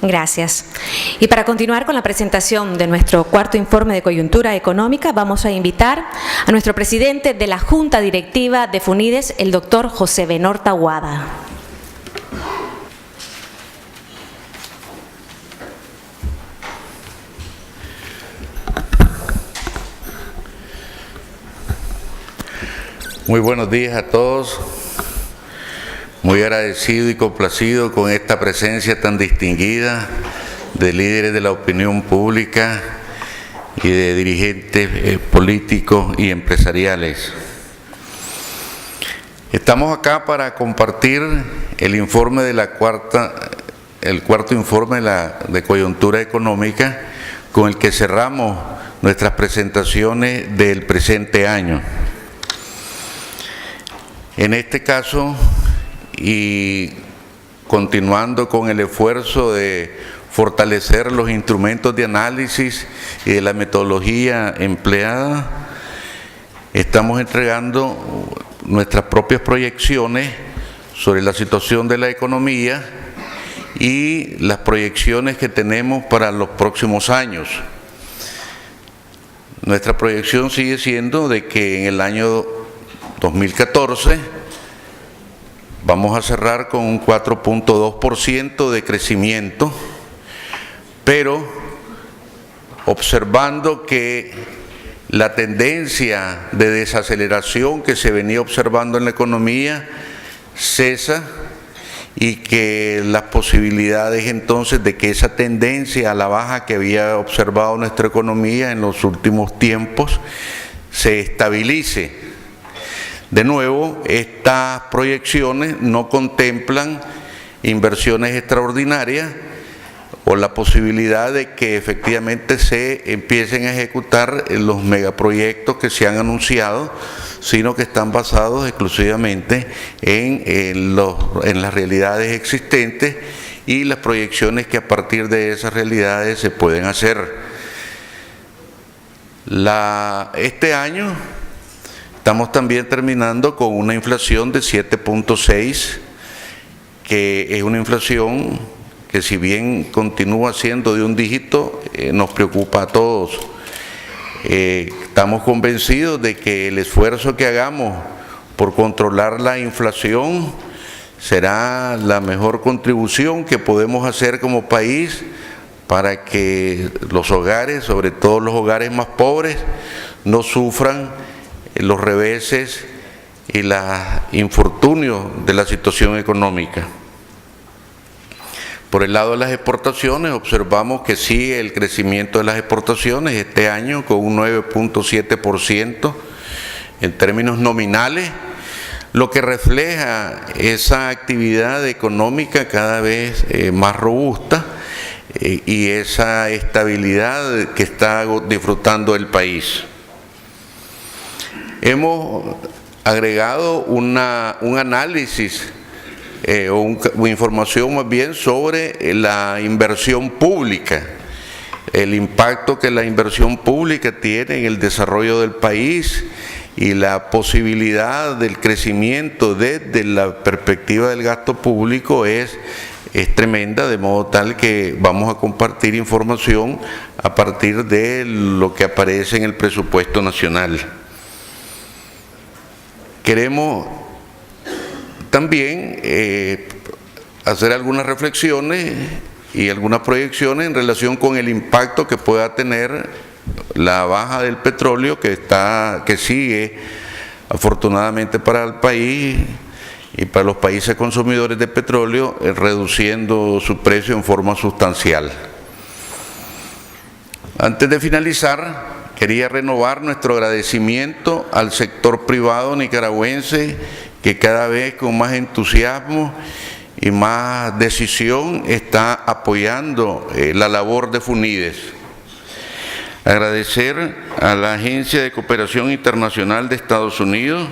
Gracias. Y para continuar con la presentación de nuestro cuarto informe de coyuntura económica, vamos a invitar a nuestro presidente de la Junta Directiva de FUNIDES, el doctor José Benor Tahuada. Muy buenos días a todos. Muy agradecido y complacido con esta presencia tan distinguida de líderes de la opinión pública y de dirigentes políticos y empresariales. Estamos acá para compartir el informe de el cuarto informe de coyuntura económica con el que cerramos nuestras presentaciones del presente año. En este caso, y continuando con el esfuerzo de fortalecer los instrumentos de análisis y de la metodología empleada, estamos entregando nuestras propias proyecciones sobre la situación de la economía y las proyecciones que tenemos para los próximos años. Nuestra proyección sigue siendo de que en el año 2014 vamos a cerrar con un 4.2% de crecimiento, pero observando que la tendencia de desaceleración que se venía observando en la economía cesa y que las posibilidades entonces de que esa tendencia a la baja que había observado nuestra economía en los últimos tiempos se estabilice. De nuevo, estas proyecciones no contemplan inversiones extraordinarias o la posibilidad de que efectivamente se empiecen a ejecutar los megaproyectos que se han anunciado, sino que están basados exclusivamente en las realidades existentes y las proyecciones que a partir de esas realidades se pueden hacer. Este año estamos también terminando con una inflación de 7.6, que es una inflación que, si bien continúa siendo de un dígito, nos preocupa a todos. Estamos convencidos de que el esfuerzo que hagamos por controlar la inflación será la mejor contribución que podemos hacer como país para que los hogares, sobre todo los hogares más pobres, no sufran los reveses y los infortunios de la situación económica. Por el lado de las exportaciones, observamos que sigue el crecimiento de las exportaciones este año con un 9.7% en términos nominales, lo que refleja esa actividad económica cada vez más robusta y esa estabilidad que está disfrutando el país. Hemos agregado un análisis o información más bien sobre la inversión pública, el impacto que la inversión pública tiene en el desarrollo del país y la posibilidad del crecimiento desde la perspectiva del gasto público es tremenda, de modo tal que vamos a compartir información a partir de lo que aparece en el presupuesto nacional. Queremos también hacer algunas reflexiones y algunas proyecciones en relación con el impacto que pueda tener la baja del petróleo que sigue afortunadamente para el país y para los países consumidores de petróleo, reduciendo su precio en forma sustancial. Antes de finalizar, quería renovar nuestro agradecimiento al sector privado nicaragüense que cada vez con más entusiasmo y más decisión está apoyando la labor de FUNIDES. Agradecer a la Agencia de Cooperación Internacional de Estados Unidos,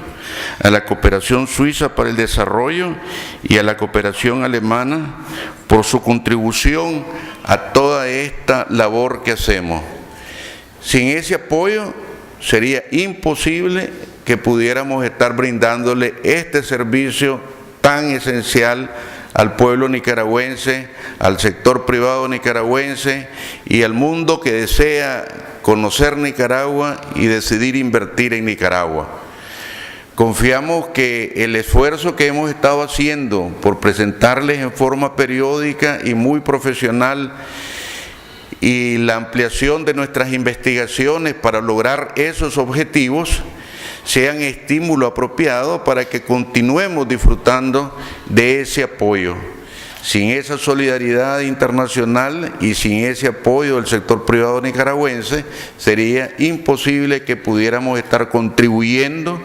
a la Cooperación Suiza para el Desarrollo y a la Cooperación Alemana por su contribución a toda esta labor que hacemos. Sin ese apoyo sería imposible que pudiéramos estar brindándole este servicio tan esencial al pueblo nicaragüense, al sector privado nicaragüense y al mundo que desea conocer Nicaragua y decidir invertir en Nicaragua. Confiamos que el esfuerzo que hemos estado haciendo por presentarles en forma periódica y muy profesional y la ampliación de nuestras investigaciones para lograr esos objetivos sean estímulo apropiado para que continuemos disfrutando de ese apoyo. Sin esa solidaridad internacional y sin ese apoyo del sector privado nicaragüense, sería imposible que pudiéramos estar contribuyendo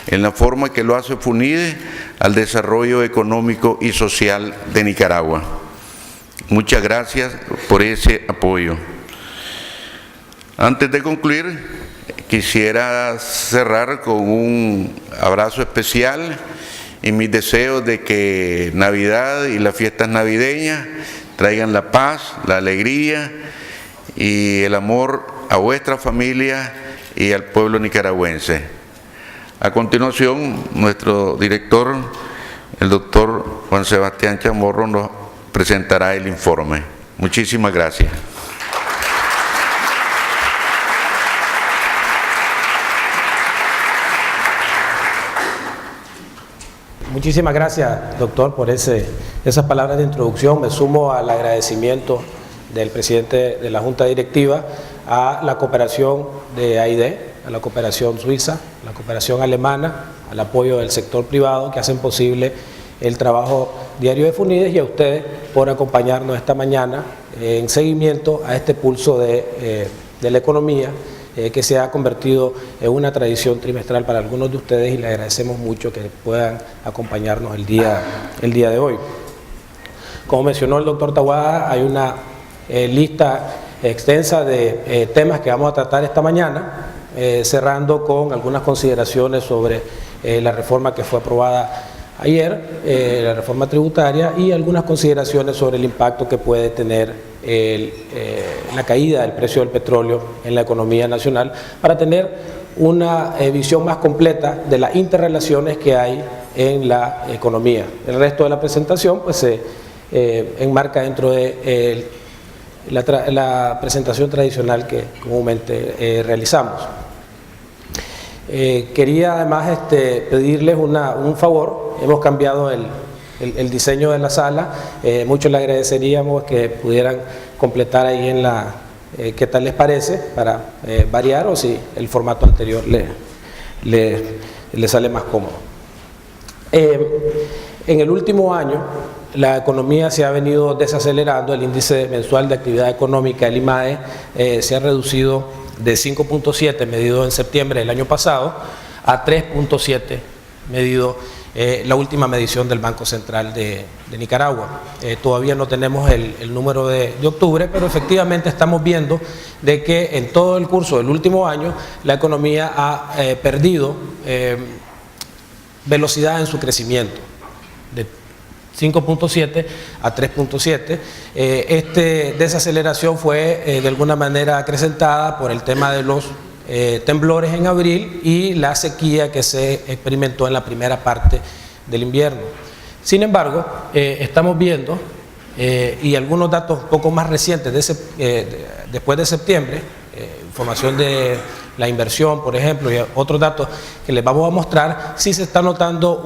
en la forma que lo hace FUNIDES al desarrollo económico y social de Nicaragua. Muchas gracias por ese apoyo. Antes de concluir, quisiera cerrar con un abrazo especial y mis deseos de que Navidad y las fiestas navideñas traigan la paz, la alegría y el amor a vuestra familia y al pueblo nicaragüense. A continuación, nuestro director, el doctor Juan Sebastián Chamorro, nos presentará el informe. Muchísimas gracias. Muchísimas gracias, doctor, por esas palabras de introducción. Me sumo al agradecimiento del presidente de la Junta Directiva a la cooperación de AID, a la cooperación suiza, a la cooperación alemana, al apoyo del sector privado que hacen posible el trabajo diario de FUNIDES y a ustedes por acompañarnos esta mañana en seguimiento a este pulso de la economía que se ha convertido en una tradición trimestral para algunos de ustedes y les agradecemos mucho que puedan acompañarnos el día de hoy. Como mencionó el doctor Taboada, hay una lista extensa de temas que vamos a tratar esta mañana, cerrando con algunas consideraciones sobre la reforma que fue aprobada ayer, la reforma tributaria, y algunas consideraciones sobre el impacto que puede tener la caída del precio del petróleo en la economía nacional, para tener una visión más completa de las interrelaciones que hay en la economía. El resto de la presentación pues se enmarca dentro de la presentación tradicional que comúnmente realizamos. Quería además pedirles un favor. Hemos cambiado el diseño de la sala. Mucho le agradeceríamos que pudieran completar ahí en la qué tal les parece para variar, o si el formato anterior le sale más cómodo. En el último año la economía se ha venido desacelerando. El índice mensual de actividad económica, el IMAE, se ha reducido de 5.7 medido en septiembre del año pasado a 3.7 medido la última medición del Banco Central de Nicaragua. Todavía no tenemos el número de octubre, pero efectivamente estamos viendo de que en todo el curso del último año la economía ha perdido velocidad en su crecimiento, de 5.7 a 3.7. Esta desaceleración fue de alguna manera acrecentada por el tema de los temblores en abril y la sequía que se experimentó en la primera parte del invierno. Sin embargo, estamos viendo, y algunos datos un poco más recientes después de septiembre, información de la inversión, por ejemplo, y otros datos que les vamos a mostrar, sí se está notando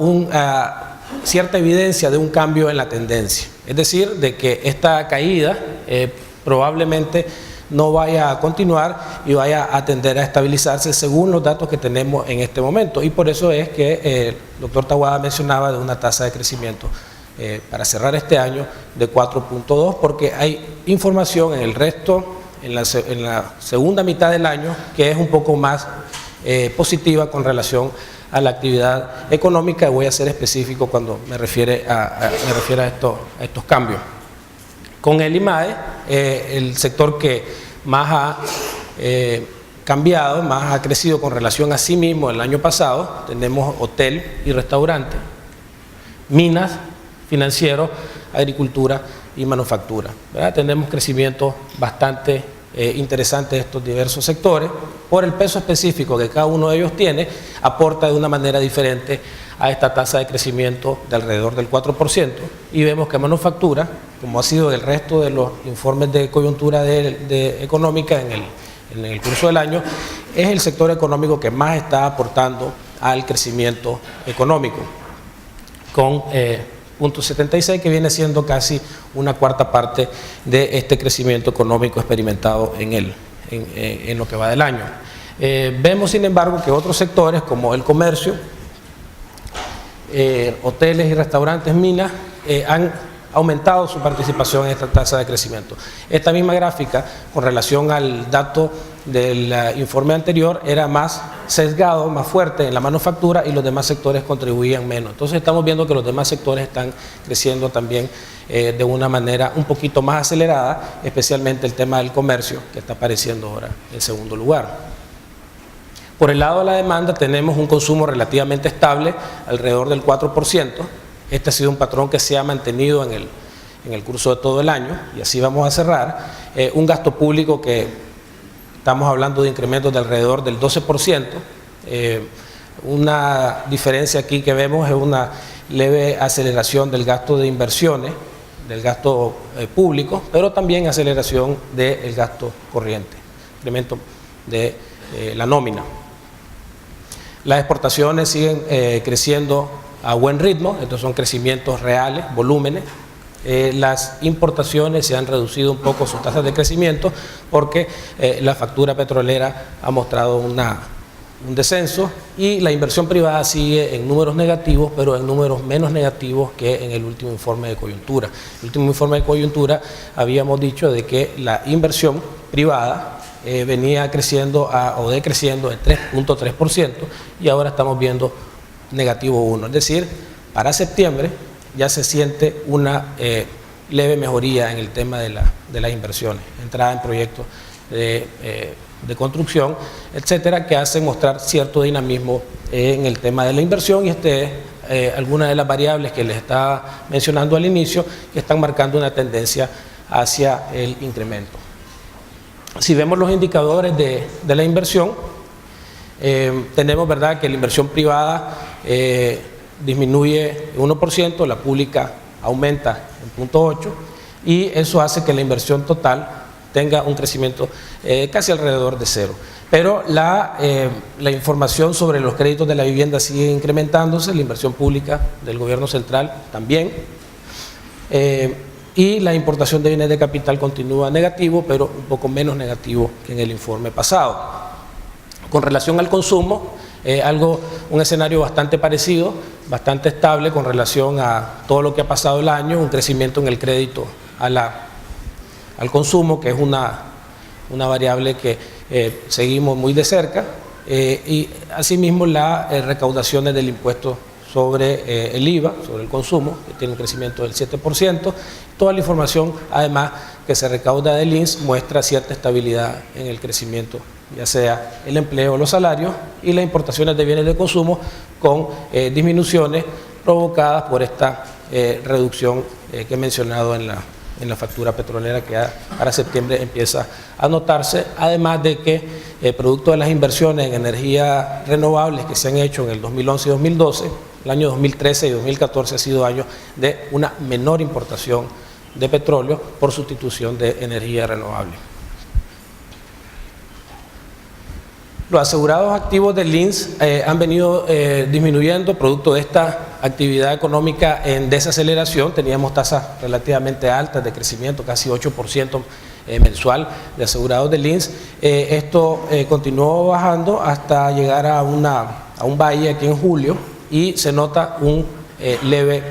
cierta evidencia de un cambio en la tendencia. Es decir, de que esta caída probablemente no vaya a continuar y vaya a tender a estabilizarse según los datos que tenemos en este momento. Y por eso es que el doctor Taboada mencionaba de una tasa de crecimiento para cerrar este año de 4.2, porque hay información en el resto, en la segunda mitad del año, que es un poco más positiva con relación a la actividad económica. Voy a ser específico cuando me refiere a estos cambios. Con el IMAE, el sector que más ha cambiado, más ha crecido con relación a sí mismo el año pasado, tenemos hotel y restaurante, minas, financiero, agricultura y manufactura, ¿verdad? Tenemos crecimientos bastante interesantes de estos diversos sectores. Por el peso específico que cada uno de ellos tiene, aporta de una manera diferente a esta tasa de crecimiento de alrededor del 4%, y vemos que manufactura, como ha sido el resto de los informes de coyuntura económica en el curso del año, es el sector económico que más está aportando al crecimiento económico, con 0.76, que viene siendo casi una cuarta parte de este crecimiento económico experimentado en lo que va del año. Vemos, sin embargo, que otros sectores como el comercio, hoteles y restaurantes, minas, han aumentado su participación en esta tasa de crecimiento. Esta misma gráfica, con relación al dato del informe anterior, era más sesgado, más fuerte en la manufactura, y los demás sectores contribuían menos. Entonces estamos viendo que los demás sectores están creciendo también de una manera un poquito más acelerada, especialmente el tema del comercio, que está apareciendo ahora en segundo lugar. Por el lado de la demanda tenemos un consumo relativamente estable, alrededor del 4%. Este ha sido un patrón que se ha mantenido en el curso de todo el año, y así vamos a cerrar. Un gasto público que estamos hablando de incrementos de alrededor del 12%. Una diferencia aquí que vemos es una leve aceleración del gasto de inversiones, del gasto público, pero también aceleración del gasto corriente, incremento de la nómina. Las exportaciones siguen creciendo a buen ritmo, estos son crecimientos reales, volúmenes. Las importaciones se han reducido un poco sus tasas de crecimiento porque la factura petrolera ha mostrado un descenso, y la inversión privada sigue en números negativos, pero en números menos negativos que en el último informe de coyuntura. El último informe de coyuntura habíamos dicho de que la inversión privada venía creciendo o decreciendo en 3.3%, y ahora estamos viendo negativo 1. Es decir, para septiembre ya se siente una leve mejoría en el tema de las inversiones, entrada en proyectos de construcción, etcétera, que hacen mostrar cierto dinamismo en el tema de la inversión, y algunas de las variables que les estaba mencionando al inicio, que están marcando una tendencia hacia el incremento. Si vemos los indicadores de la inversión, tenemos, ¿verdad?, que la inversión privada disminuye 1%, la pública aumenta en 0.8%, y eso hace que la inversión total tenga un crecimiento casi alrededor de 0. Pero la información sobre los créditos de la vivienda sigue incrementándose, la inversión pública del gobierno central también, y la importación de bienes de capital continúa negativo, pero un poco menos negativo que en el informe pasado. Con relación al consumo, un escenario bastante parecido, bastante estable con relación a todo lo que ha pasado el año, un crecimiento en el crédito al consumo, que es una variable que seguimos muy de cerca, y asimismo las recaudaciones del impuesto sobre el IVA, sobre el consumo, que tiene un crecimiento del 7%. Toda la información, además, que se recauda del INS muestra cierta estabilidad en el crecimiento, ya sea el empleo o los salarios, y las importaciones de bienes de consumo con disminuciones provocadas por esta reducción que he mencionado en la factura petrolera, que para septiembre empieza a notarse, además de que producto de las inversiones en energías renovables que se han hecho en el 2011 y 2012, el año 2013 y 2014 ha sido años de una menor importación de petróleo por sustitución de energía renovable. Los asegurados activos del INS han venido disminuyendo producto de esta actividad económica en desaceleración. Teníamos tasas relativamente altas de crecimiento, casi 8% mensual de asegurados del INS. Esto continuó bajando hasta llegar a un valle aquí en julio, y se nota un leve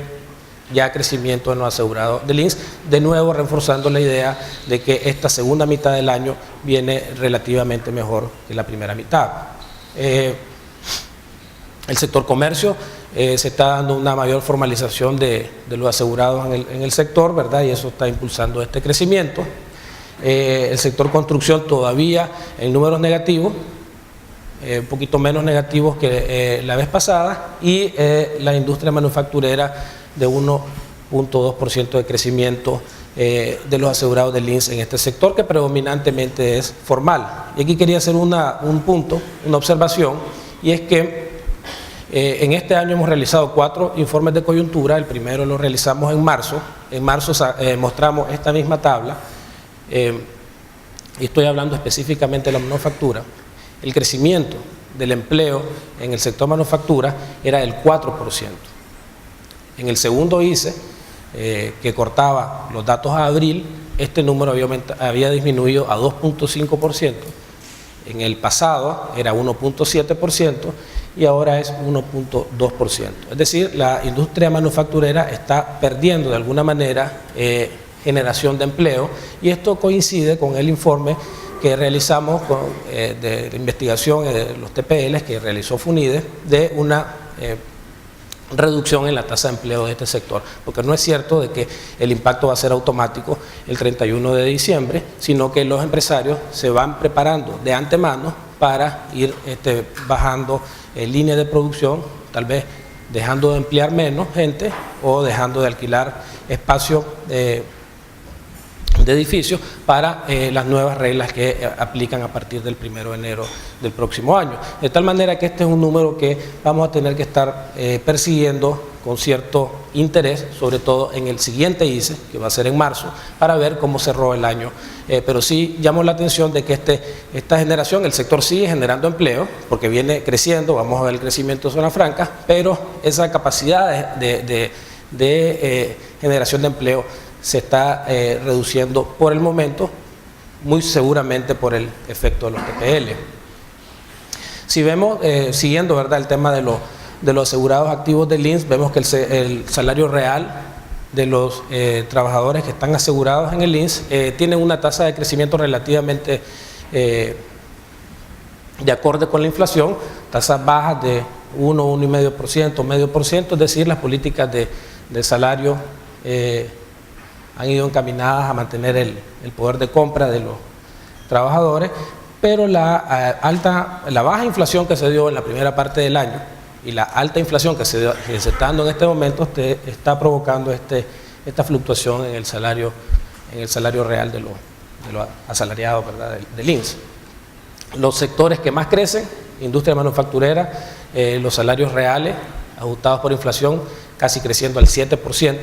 ya crecimiento en los asegurados del INS, de nuevo reforzando la idea de que esta segunda mitad del año viene relativamente mejor que la primera mitad. El sector comercio se está dando una mayor formalización de los asegurados en el sector, ¿verdad?, y eso está impulsando este crecimiento. El sector construcción todavía en números negativos, un poquito menos negativos que la vez pasada, y la industria manufacturera de 1.2% de crecimiento de los asegurados del INS en este sector, que predominantemente es formal. Y aquí quería hacer un punto, una observación, y es que En este año hemos realizado 4 informes de coyuntura. El primero lo realizamos en marzo. En marzo mostramos esta misma tabla, y estoy hablando específicamente de la manufactura. El crecimiento del empleo en el sector manufactura era del 4%. En el segundo ICE, que cortaba los datos a abril, este número había disminuido a 2.5%. En el pasado era 1.7% y ahora es 1.2%. Es decir, la industria manufacturera está perdiendo de alguna manera generación de empleo, y esto coincide con el informe que realizamos de investigación de los TPL que realizó FUNIDES, de una reducción en la tasa de empleo de este sector, porque no es cierto de que el impacto va a ser automático el 31 de diciembre, sino que los empresarios se van preparando de antemano para ir bajando líneas de producción, tal vez dejando de emplear menos gente o dejando de alquilar espacio de edificios para las nuevas reglas que aplican a partir del 1 de enero del próximo año. De tal manera que este es un número que vamos a tener que estar persiguiendo con cierto interés, sobre todo en el siguiente ICE, que va a ser en marzo, para ver cómo cerró el año. Pero sí llamo la atención de que esta generación, el sector sigue generando empleo, porque viene creciendo, vamos a ver el crecimiento de zona franca, pero esa capacidad de generación de empleo se está reduciendo por el momento, muy seguramente por el efecto de los TPL. Si vemos, siguiendo, ¿verdad?, el tema de los asegurados activos del INSS, vemos que el salario real de los trabajadores que están asegurados en el INSS tienen una tasa de crecimiento relativamente de acorde con la inflación, tasas bajas de 1,5%, medio por ciento, es decir, las políticas de salario han ido encaminadas a mantener el poder de compra de los trabajadores, pero la baja inflación que se dio en la primera parte del año y la alta inflación que se está dando en este momento está provocando esta fluctuación en el salario real de los asalariados, ¿verdad?, del INSS. Los sectores que más crecen, industria manufacturera, los salarios reales ajustados por inflación casi creciendo al 7%,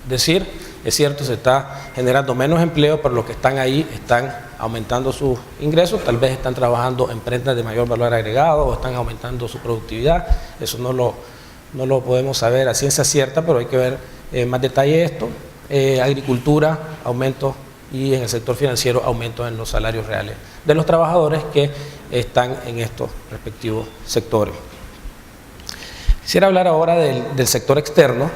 es decir, es cierto, se está generando menos empleo, pero los que están ahí están aumentando sus ingresos, tal vez están trabajando en prendas de mayor valor agregado o están aumentando su productividad. Eso no lo podemos saber a ciencia cierta, pero hay que ver más detalle esto. Agricultura, aumento, y en el sector financiero, aumento en los salarios reales de los trabajadores que están en estos respectivos sectores. Quisiera hablar ahora del sector externo,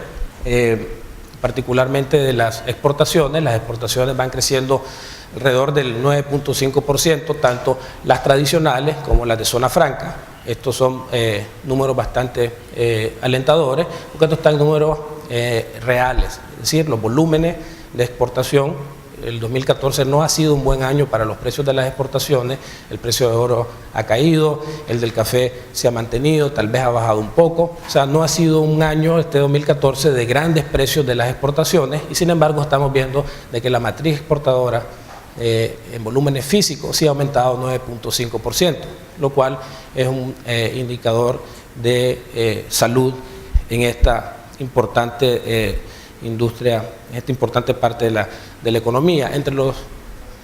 particularmente de las exportaciones. Las exportaciones van creciendo alrededor del 9.5%, tanto las tradicionales como las de zona franca. Estos son números bastante alentadores, porque estos están en números reales, es decir, los volúmenes de exportación. El 2014 no ha sido un buen año para los precios de las exportaciones, el precio de oro ha caído, el del café se ha mantenido, tal vez ha bajado un poco, o sea, no ha sido un año, este 2014, de grandes precios de las exportaciones, y sin embargo estamos viendo de que la matriz exportadora en volúmenes físicos sí ha aumentado 9.5%, lo cual es un indicador de salud en esta importante industria, en esta importante parte de la economía. Entre los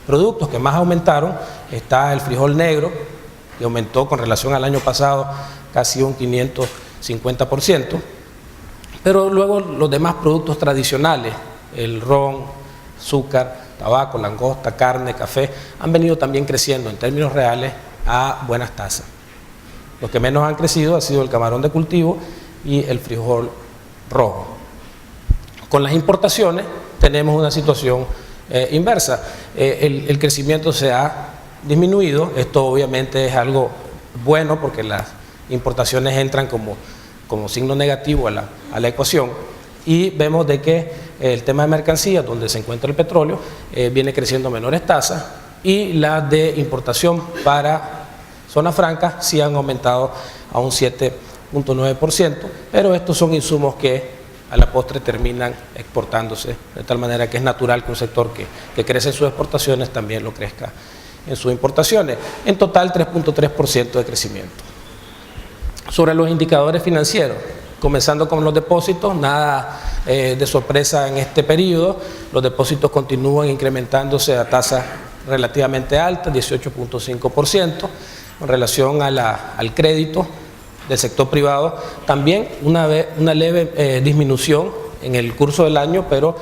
productos que más aumentaron está el frijol negro, que aumentó con relación al año pasado casi un 550%, pero luego los demás productos tradicionales, el ron, azúcar, tabaco, langosta, carne, café, han venido también creciendo en términos reales a buenas tasas. Los que menos han crecido ha sido el camarón de cultivo y el frijol rojo. Con las importaciones tenemos una situación inversa. El crecimiento se ha disminuido. Esto obviamente es algo bueno porque las importaciones entran como signo negativo a la ecuación, y vemos de que el tema de mercancías, donde se encuentra el petróleo, viene creciendo a menores tasas, y las de importación para zona franca sí han aumentado a un 7.9%, pero estos son insumos que a la postre terminan exportándose, de tal manera que es natural que un sector que crece en sus exportaciones también lo crezca en sus importaciones. En total, 3.3% de crecimiento. Sobre los indicadores financieros, comenzando con los depósitos, nada de sorpresa en este periodo. Los depósitos continúan incrementándose a tasas relativamente altas, 18.5%, en relación al crédito del sector privado. También una leve disminución en el curso del año, pero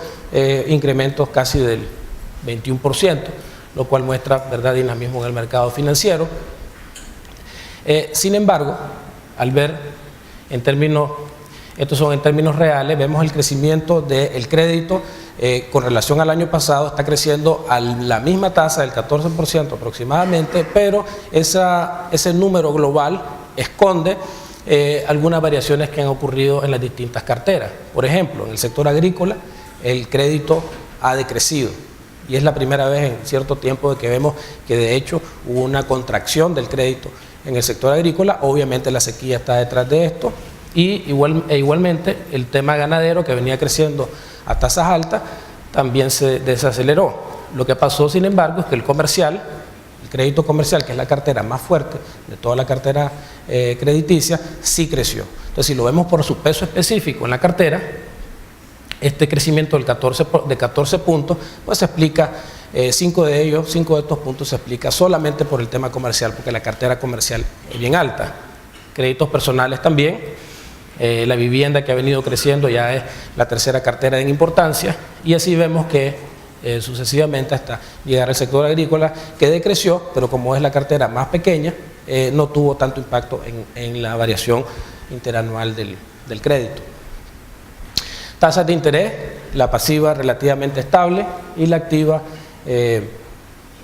incrementos casi del 21%, lo cual muestra, ¿verdad?, dinamismo en el mercado financiero. Sin embargo, al ver estos son en términos reales, vemos el crecimiento del crédito con relación al año pasado, está creciendo a la misma tasa del 14% aproximadamente, pero ese número global esconde algunas variaciones que han ocurrido en las distintas carteras. Por ejemplo, en el sector agrícola el crédito ha decrecido y es la primera vez en cierto tiempo de que vemos que de hecho hubo una contracción del crédito en el sector agrícola. Obviamente la sequía está detrás de esto y igualmente el tema ganadero, que venía creciendo a tasas altas, también se desaceleró. Lo que pasó, sin embargo, es que el crédito comercial, que es la cartera más fuerte de toda la cartera crediticia, sí creció. Entonces, si lo vemos por su peso específico en la cartera, este crecimiento de 14 puntos, pues se explica, 5 de estos puntos se explica solamente por el tema comercial, porque la cartera comercial es bien alta. Créditos personales también, la vivienda, que ha venido creciendo, ya es la tercera cartera en importancia, y así vemos que sucesivamente hasta llegar al sector agrícola, que decreció, pero como es la cartera más pequeña, no tuvo tanto impacto en la variación interanual del crédito. Tasas de interés, la pasiva relativamente estable y la activa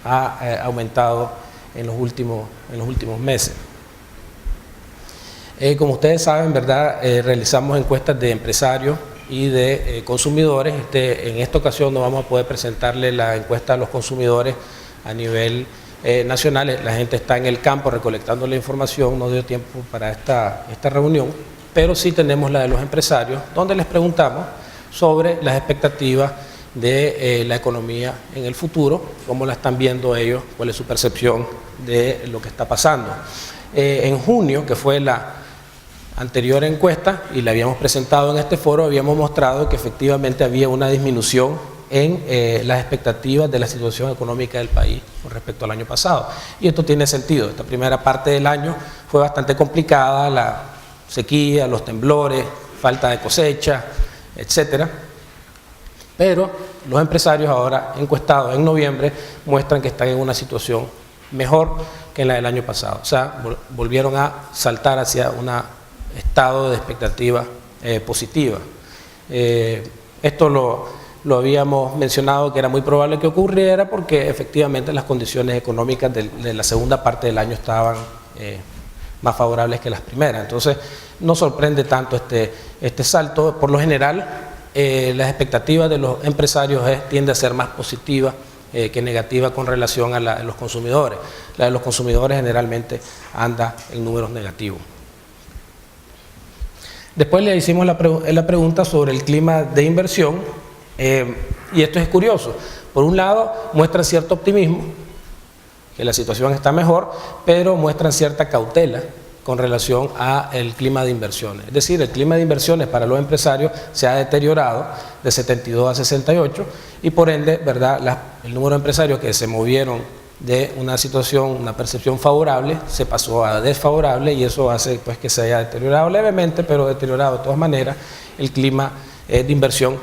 ha aumentado en los últimos meses. Como ustedes saben, ¿verdad?, realizamos encuestas de empresarios y de consumidores. En esta ocasión no vamos a poder presentarle la encuesta a los consumidores a nivel nacional. La gente está en el campo recolectando la información, no dio tiempo para esta reunión, pero sí tenemos la de los empresarios, donde les preguntamos sobre las expectativas de la economía en el futuro, cómo la están viendo ellos, cuál es su percepción de lo que está pasando. En junio, que fue la anterior encuesta, y la habíamos presentado en este foro, habíamos mostrado que efectivamente había una disminución en las expectativas de la situación económica del país con respecto al año pasado. Y esto tiene sentido. Esta primera parte del año fue bastante complicada, la sequía, los temblores, falta de cosecha, etcétera. Pero los empresarios ahora encuestados en noviembre muestran que están en una situación mejor que en la del año pasado. O sea, volvieron a saltar hacia un estado de expectativa positiva. Esto lo habíamos mencionado que era muy probable que ocurriera porque efectivamente las condiciones económicas de la segunda parte del año estaban más favorables que las primeras. Entonces, no sorprende tanto este salto. Por lo general, las expectativas de los empresarios tienden a ser más positivas que negativa con relación a la de los consumidores. La de los consumidores generalmente anda en números negativos. Después le hicimos la pregunta sobre el clima de inversión, y esto es curioso. Por un lado, muestran cierto optimismo, que la situación está mejor, pero muestran cierta cautela con relación al clima de inversiones. Es decir, el clima de inversiones para los empresarios se ha deteriorado de 72 a 68 y por ende, ¿verdad?, el número de empresarios que se movieron de una situación, una percepción favorable, se pasó a desfavorable y eso hace pues que se haya deteriorado levemente, pero deteriorado de todas maneras el clima de inversión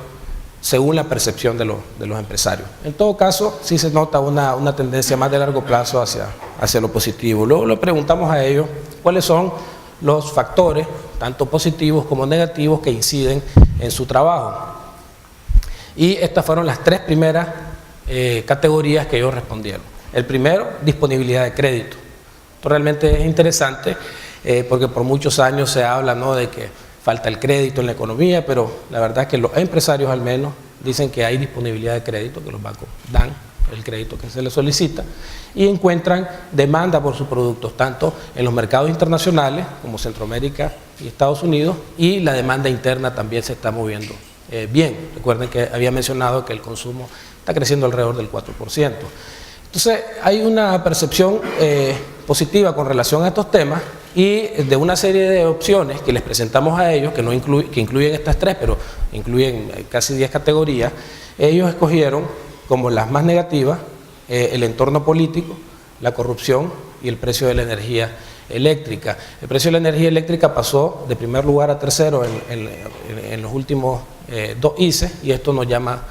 según la percepción de los empresarios. En todo caso, sí se nota una tendencia más de largo plazo hacia lo positivo. Luego le preguntamos a ellos cuáles son los factores, tanto positivos como negativos, que inciden en su trabajo. Y estas fueron las tres primeras categorías que ellos respondieron. El primero, disponibilidad de crédito. Esto realmente es interesante porque por muchos años se habla, ¿no?, de que falta el crédito en la economía, pero la verdad es que los empresarios al menos dicen que hay disponibilidad de crédito, que los bancos dan el crédito que se les solicita y encuentran demanda por sus productos, tanto en los mercados internacionales como Centroamérica y Estados Unidos, y la demanda interna también se está moviendo bien. Recuerden que había mencionado que el consumo está creciendo alrededor del 4%. Entonces hay una percepción positiva con relación a estos temas, y de una serie de opciones que les presentamos a ellos, que incluyen estas tres, pero incluyen casi 10 categorías, ellos escogieron como las más negativas el entorno político, la corrupción y el precio de la energía eléctrica. El precio de la energía eléctrica pasó de primer lugar a tercero en los últimos 2 ICE, y esto nos llama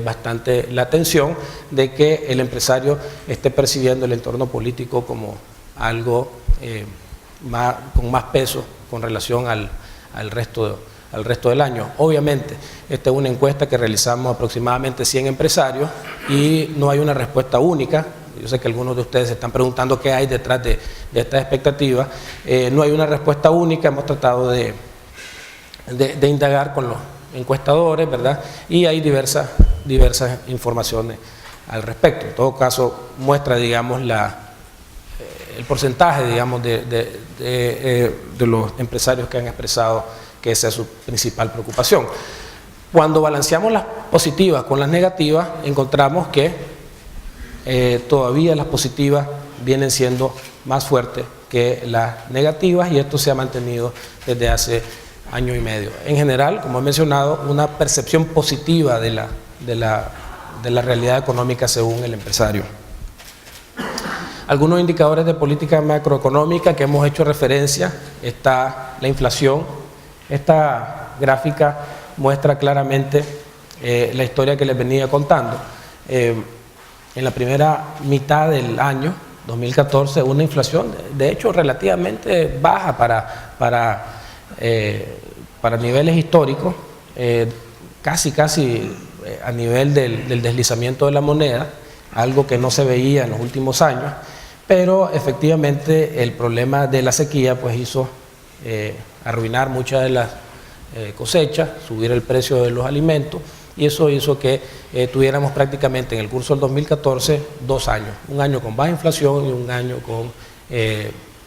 bastante la atención de que el empresario esté percibiendo el entorno político como algo con más peso con relación al resto del año. Obviamente, esta es una encuesta que realizamos aproximadamente 100 empresarios y no hay una respuesta única. Yo sé que algunos de ustedes se están preguntando qué hay detrás de estas expectativas. No hay una respuesta única, hemos tratado de indagar con los encuestadores, ¿verdad? Y hay diversas informaciones al respecto. En todo caso, muestra, digamos, el porcentaje, digamos, de los empresarios que han expresado que esa es su principal preocupación. Cuando balanceamos las positivas con las negativas, encontramos que todavía las positivas vienen siendo más fuertes que las negativas, y esto se ha mantenido desde hace año y medio. En general, como he mencionado, una percepción positiva de la realidad económica según el empresario. Algunos indicadores de política macroeconómica que hemos hecho referencia: está la inflación. Esta gráfica muestra claramente la historia que les venía contando. En la primera mitad del año 2014, una inflación de hecho relativamente baja para niveles históricos, casi a nivel del deslizamiento de la moneda, algo que no se veía en los últimos años, pero efectivamente el problema de la sequía pues hizo arruinar muchas de las cosechas, subir el precio de los alimentos, y eso hizo que tuviéramos prácticamente en el curso del 2014 2 años, un año con baja inflación y un año con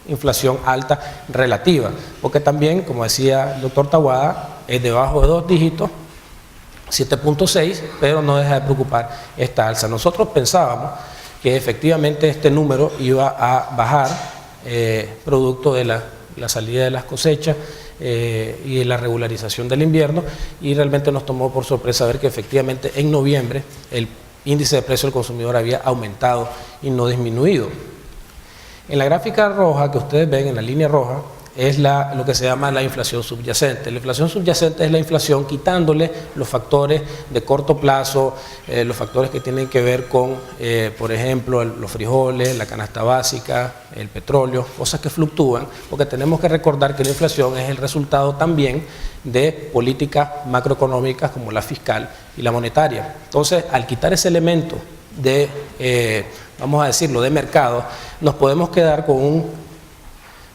inflación alta relativa, porque también, como decía el doctor Taboada, es debajo de 2 dígitos, 7.6, pero no deja de preocupar esta alza. Nosotros pensábamos que efectivamente este número iba a bajar producto de la salida de las cosechas y de la regularización del invierno, y realmente nos tomó por sorpresa ver que efectivamente en noviembre el índice de precio del consumidor había aumentado y no disminuido. En la gráfica roja que ustedes ven, en la línea roja, es lo que se llama la inflación subyacente. La inflación subyacente es la inflación quitándole los factores de corto plazo, los factores que tienen que ver con, por ejemplo, los frijoles, la canasta básica, el petróleo, cosas que fluctúan, porque tenemos que recordar que la inflación es el resultado también de políticas macroeconómicas como la fiscal y la monetaria. Entonces, al quitar ese elemento vamos a decirlo, de mercado, nos podemos quedar con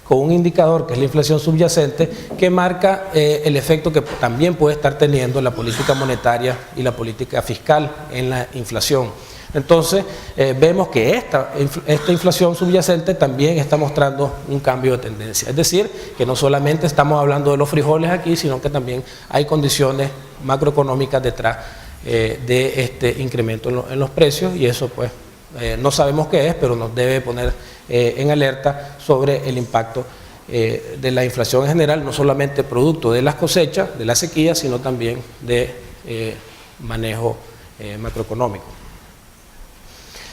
un indicador que es la inflación subyacente, que marca el efecto que también puede estar teniendo la política monetaria y la política fiscal en la inflación. Entonces, vemos que esta inflación subyacente también está mostrando un cambio de tendencia. Es decir, que no solamente estamos hablando de los frijoles aquí, sino que también hay condiciones macroeconómicas detrás de este incremento en los precios, y eso pues no sabemos qué es, pero nos debe poner en alerta sobre el impacto de la inflación en general, no solamente producto de las cosechas, de la sequía, sino también de manejo macroeconómico.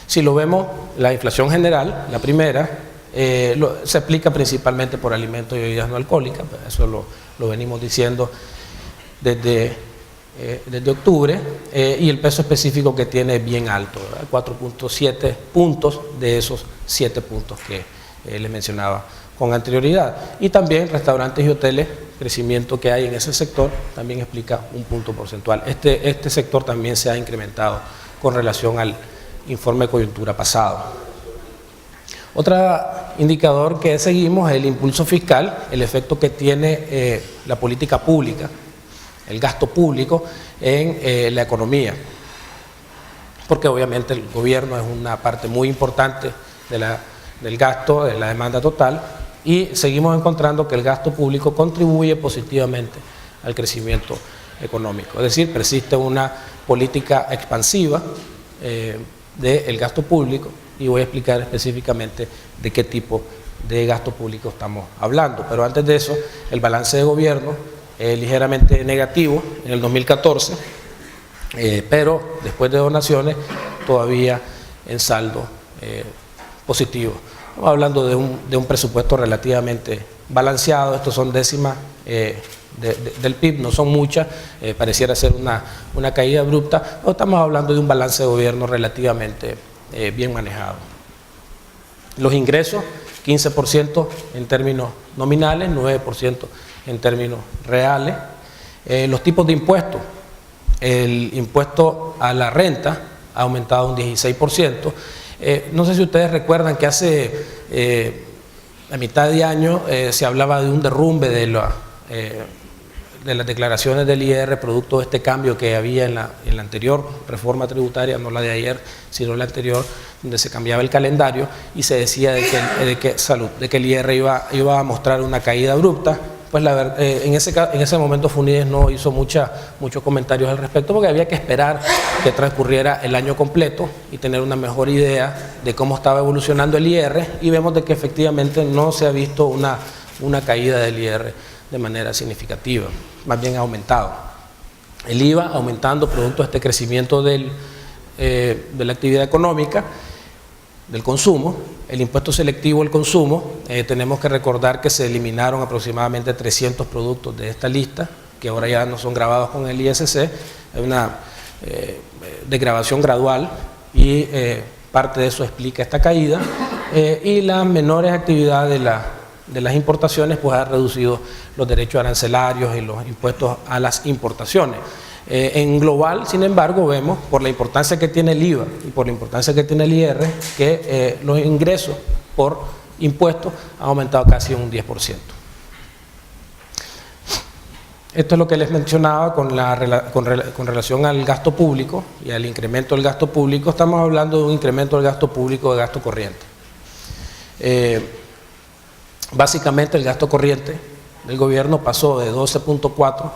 Si lo vemos, la inflación general, la primera, se aplica principalmente por alimentos y bebidas no alcohólicas, eso lo venimos diciendo desde octubre, y el peso específico que tiene es bien alto, 4.7 puntos de esos 7 puntos que les mencionaba con anterioridad. Y también restaurantes y hoteles, crecimiento que hay en ese sector, también explica un punto porcentual. Este sector también se ha incrementado con relación al informe de coyuntura pasado. Otro indicador que seguimos es el impulso fiscal, el efecto que tiene la política pública, el gasto público en la economía, porque obviamente el gobierno es una parte muy importante del gasto, de la demanda total, y seguimos encontrando que el gasto público contribuye positivamente al crecimiento económico. Es decir, persiste una política expansiva del gasto público, y voy a explicar específicamente de qué tipo de gasto público estamos hablando. Pero antes de eso, el balance de gobierno es ligeramente negativo en el 2014, pero después de donaciones todavía en saldo positivo. Estamos hablando de un presupuesto relativamente balanceado. Estos son décimas del PIB, no son muchas, pareciera ser una caída abrupta, pero estamos hablando de un balance de gobierno relativamente bien manejado. Los ingresos, 15% en términos nominales, 9% en términos reales. Los tipos de impuestos, el impuesto a la renta ha aumentado un 16%. No sé si ustedes recuerdan que hace a mitad de año se hablaba de un derrumbe de las declaraciones del IR producto de este cambio que había en la anterior reforma tributaria, no la de ayer, sino la anterior, donde se cambiaba el calendario y se decía de que el IR iba a mostrar una caída abrupta. Pues en ese momento Funides no hizo muchos comentarios al respecto, porque había que esperar que transcurriera el año completo y tener una mejor idea de cómo estaba evolucionando el IR, y vemos de que efectivamente no se ha visto una caída del IR de manera significativa, más bien ha aumentado. El IVA aumentando producto de este crecimiento de la actividad económica, del consumo. El impuesto selectivo al consumo, tenemos que recordar que se eliminaron aproximadamente 300 productos de esta lista, que ahora ya no son gravados con el ISC. Hay una desgravación gradual y parte de eso explica esta caída. Y las menores actividades de las importaciones pues ha reducido los derechos arancelarios y los impuestos a las importaciones. En global, sin embargo, vemos por la importancia que tiene el IVA y por la importancia que tiene el IR que los ingresos por impuestos han aumentado casi un 10%. Esto es lo que les mencionaba con relación al gasto público y al incremento del gasto público. Estamos hablando de un incremento del gasto público de gasto corriente. Básicamente el gasto corriente del gobierno pasó de 12.4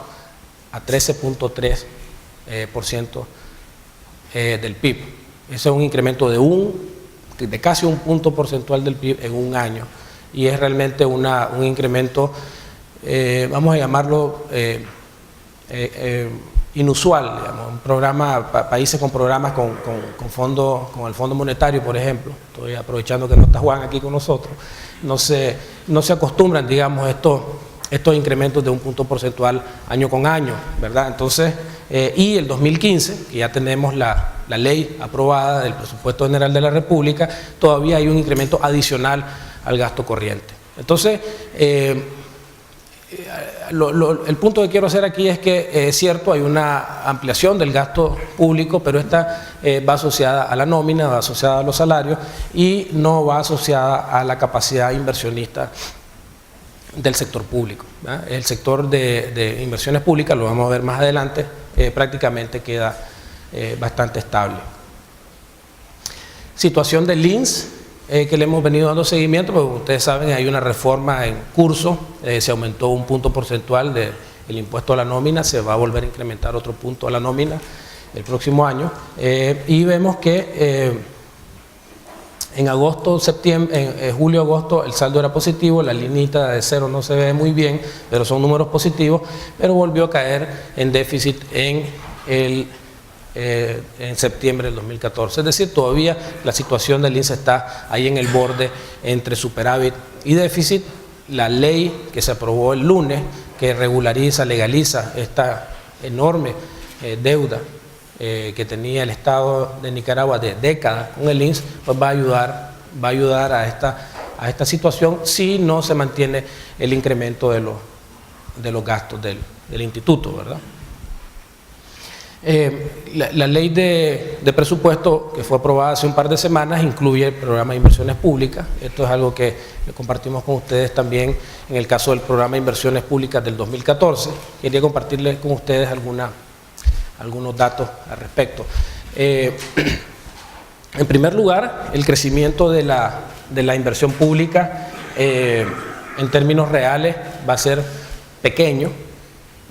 a 13.3% del PIB. Ese es un incremento de casi un punto porcentual del PIB en un año, y es realmente un incremento, vamos a llamarlo inusual, digamos. Un programa, países con programas con el Fondo Monetario, por ejemplo, estoy aprovechando que no está Juan aquí con nosotros, no se acostumbran, digamos, estos incrementos de un punto porcentual año con año, ¿verdad? Entonces, y el 2015, que ya tenemos la ley aprobada del Presupuesto General de la República, todavía hay un incremento adicional al gasto corriente. Entonces, el punto que quiero hacer aquí es que es cierto, hay una ampliación del gasto público, pero esta va asociada a la nómina, va asociada a los salarios y no va asociada a la capacidad inversionista del sector público, ¿verdad? El sector de inversiones públicas, lo vamos a ver más adelante, prácticamente queda bastante estable. Situación del INS, que le hemos venido dando seguimiento, porque ustedes saben, hay una reforma en curso, se aumentó un punto porcentual del impuesto a la nómina, se va a volver a incrementar otro punto a la nómina el próximo año, y vemos que en julio-agosto el saldo era positivo, la lineita de cero no se ve muy bien, pero son números positivos, pero volvió a caer en déficit en septiembre del 2014. Es decir, todavía la situación del INSS está ahí en el borde entre superávit y déficit. La ley que se aprobó el lunes, que legaliza esta enorme deuda que tenía el Estado de Nicaragua de décadas con el INSS, pues va a ayudar a esta situación si no se mantiene el incremento de los gastos del instituto, ¿verdad? La ley de presupuesto que fue aprobada hace un par de semanas incluye el programa de inversiones públicas. Esto es algo que compartimos con ustedes también en el caso del programa de inversiones públicas del 2014. Quería compartirles con ustedes algunos datos al respecto. En primer lugar, el crecimiento de la inversión pública en términos reales va a ser pequeño.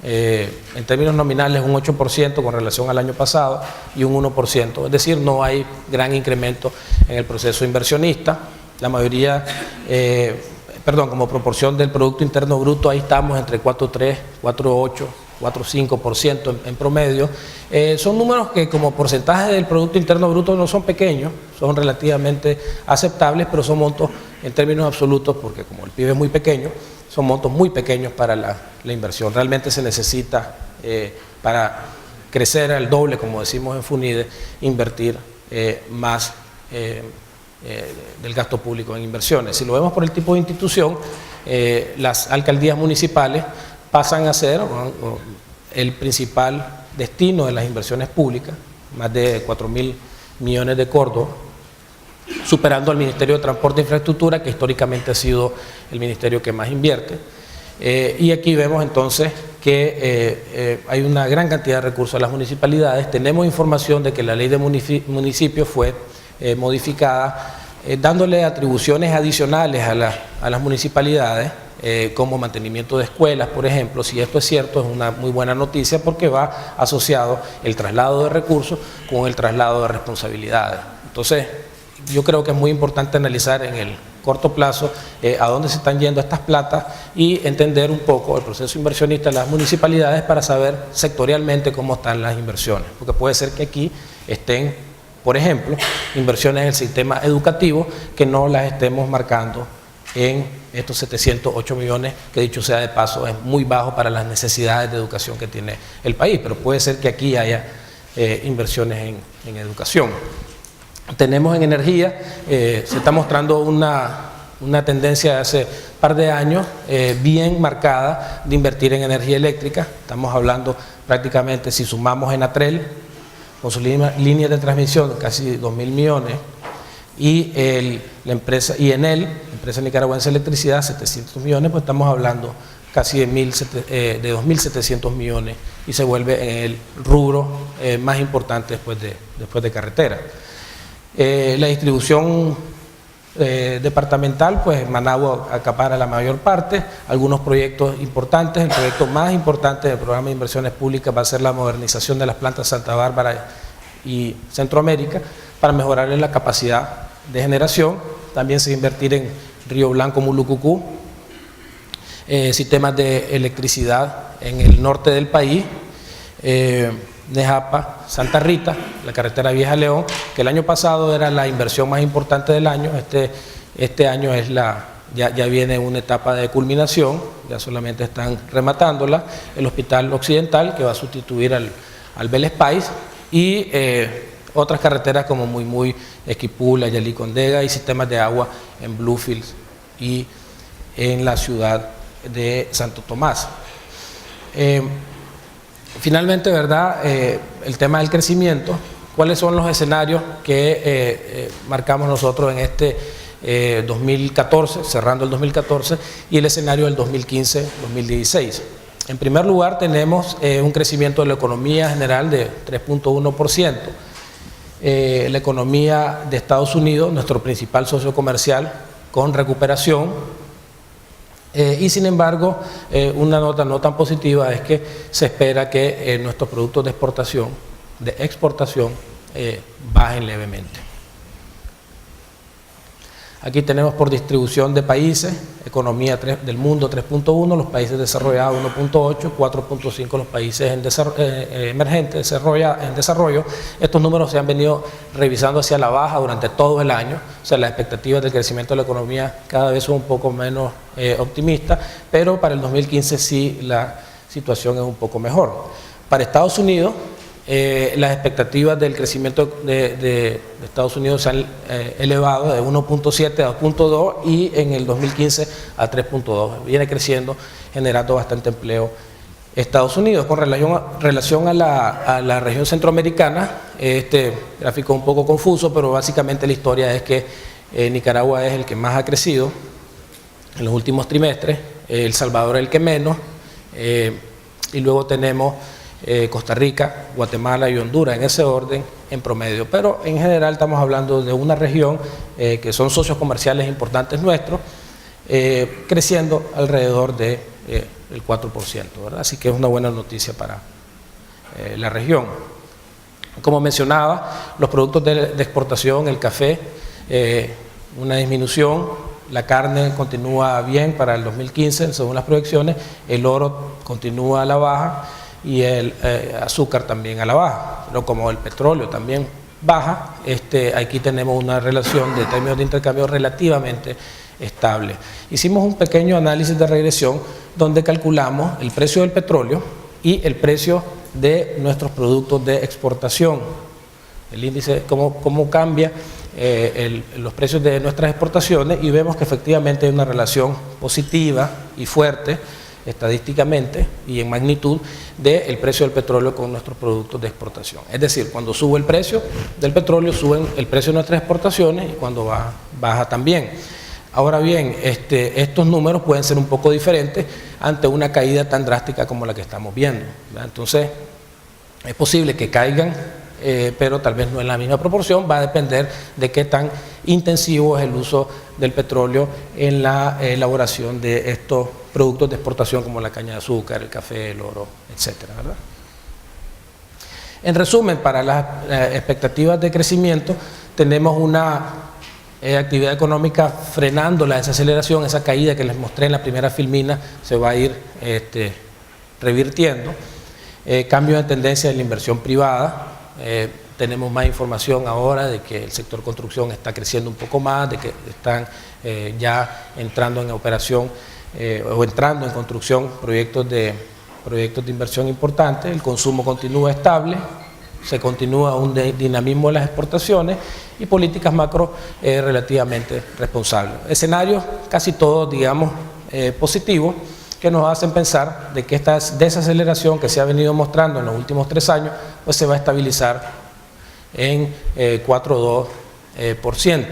en términos nominales un 8% con relación al año pasado y un 1%, es decir, no hay gran incremento en el proceso inversionista. La mayoría, como proporción del Producto Interno Bruto, ahí estamos entre 4,3, 4,8, 4,5% en promedio. Son números que como porcentaje del Producto Interno Bruto no son pequeños, son relativamente aceptables, pero son montos en términos absolutos, porque como el PIB es muy pequeño, son montos muy pequeños para la inversión. Realmente se necesita, para crecer al doble, como decimos en FUNIDE, invertir más del gasto público en inversiones. Si lo vemos por el tipo de institución, las alcaldías municipales pasan a ser el principal destino de las inversiones públicas, más de 4.000 millones de córdobas, superando al Ministerio de Transporte e Infraestructura, que históricamente ha sido el ministerio que más invierte. Y aquí vemos entonces que hay una gran cantidad de recursos a las municipalidades. Tenemos información de que la ley de municipios fue modificada, dándole atribuciones adicionales a las municipalidades, como mantenimiento de escuelas, por ejemplo. Si esto es cierto, es una muy buena noticia, porque va asociado el traslado de recursos con el traslado de responsabilidades. Entonces, yo creo que es muy importante analizar en el corto plazo a dónde se están yendo estas platas y entender un poco el proceso inversionista de las municipalidades para saber sectorialmente cómo están las inversiones, porque puede ser que aquí estén, por ejemplo, inversiones en el sistema educativo que no las estemos marcando en estos 708 millones, que dicho sea de paso es muy bajo para las necesidades de educación que tiene el país, pero puede ser que aquí haya inversiones en educación. Tenemos en energía, se está mostrando una tendencia de hace par de años bien marcada de invertir en energía eléctrica. Estamos hablando prácticamente, si sumamos Enatrel con sus líneas de transmisión, casi 2.000 millones, y la empresa IENEL, Empresa Nicaragüense de Electricidad, 700 millones, pues estamos hablando casi de 2.700 millones, y se vuelve el rubro más importante después de carretera. La distribución departamental, pues Managua acapara la mayor parte. Algunos proyectos importantes, el proyecto más importante del programa de inversiones públicas va a ser la modernización de las plantas Santa Bárbara y Centroamérica para mejorar la capacidad de generación. También se va a invertir en Río Blanco, Mulucucú, sistemas de electricidad en el norte del país, Nejapa, Santa Rita, la carretera Vieja León, que el año pasado era la inversión más importante del año. Este año es ya viene una etapa de culminación, ya solamente están rematándola. El Hospital Occidental, que va a sustituir al Vélez Páez, y otras carreteras como Muy, Esquipula, Yalí Condega, y sistemas de agua en Bluefields y en la ciudad de Santo Tomás. Finalmente, ¿verdad? El tema del crecimiento. ¿Cuáles son los escenarios que marcamos nosotros en este 2014, cerrando el 2014, y el escenario del 2015-2016? En primer lugar, tenemos un crecimiento de la economía general de 3.1%. La economía de Estados Unidos, nuestro principal socio comercial, con recuperación. Y sin embargo, una nota no tan positiva es que se espera que nuestros productos de exportación bajen levemente. Aquí tenemos por distribución de países, economía del mundo 3.1, los países desarrollados 1.8, 4.5 los países emergentes, en desarrollo. Estos números se han venido revisando hacia la baja durante todo el año, o sea, las expectativas del crecimiento de la economía cada vez son un poco menos optimistas, pero para el 2015 sí la situación es un poco mejor. Para Estados Unidos, las expectativas del crecimiento de Estados Unidos se han elevado de 1.7 a 2.2 y en el 2015 a 3.2. Viene creciendo, generando bastante empleo Estados Unidos. Con relación a la región centroamericana, este gráfico es un poco confuso, pero básicamente la historia es que Nicaragua es el que más ha crecido en los últimos trimestres, El Salvador el que menos, y luego tenemos Costa Rica, Guatemala y Honduras en ese orden en promedio, pero en general estamos hablando de una región que son socios comerciales importantes nuestros, creciendo alrededor del 4%, ¿verdad? Así que es una buena noticia para la región. Como mencionaba, los productos de exportación, el café, una disminución, la carne continúa bien para el 2015 según las proyecciones, el oro continúa a la baja y el azúcar también a la baja, pero como el petróleo también baja, aquí tenemos una relación de términos de intercambio relativamente estable. Hicimos un pequeño análisis de regresión donde calculamos el precio del petróleo y el precio de nuestros productos de exportación. El índice, cómo cambia los precios de nuestras exportaciones, y vemos que efectivamente hay una relación positiva y fuerte estadísticamente y en magnitud del precio del petróleo con nuestros productos de exportación. Es decir, cuando sube el precio del petróleo, sube el precio de nuestras exportaciones, y cuando baja también. Ahora bien, estos números pueden ser un poco diferentes ante una caída tan drástica como la que estamos viendo, ¿verdad? Entonces, es posible que caigan, pero tal vez no en la misma proporción. Va a depender de qué tan intensivo es el uso del petróleo en la elaboración de estos productos de exportación como la caña de azúcar, el café, el oro, etcétera, ¿verdad? En resumen, para las expectativas de crecimiento, tenemos una actividad económica frenando la desaceleración. Esa caída que les mostré en la primera filmina se va a ir revirtiendo. Cambio de tendencia en la inversión privada. Tenemos más información ahora de que el sector construcción está creciendo un poco más, de que están ya entrando en operación o entrando en construcción proyectos de inversión importantes. El consumo continúa estable, se continúa un dinamismo de las exportaciones y políticas macro relativamente responsables. Escenarios casi todos, digamos, positivos, que nos hacen pensar de que esta desaceleración que se ha venido mostrando en los últimos 3 años, pues se va a estabilizar en 4,2%.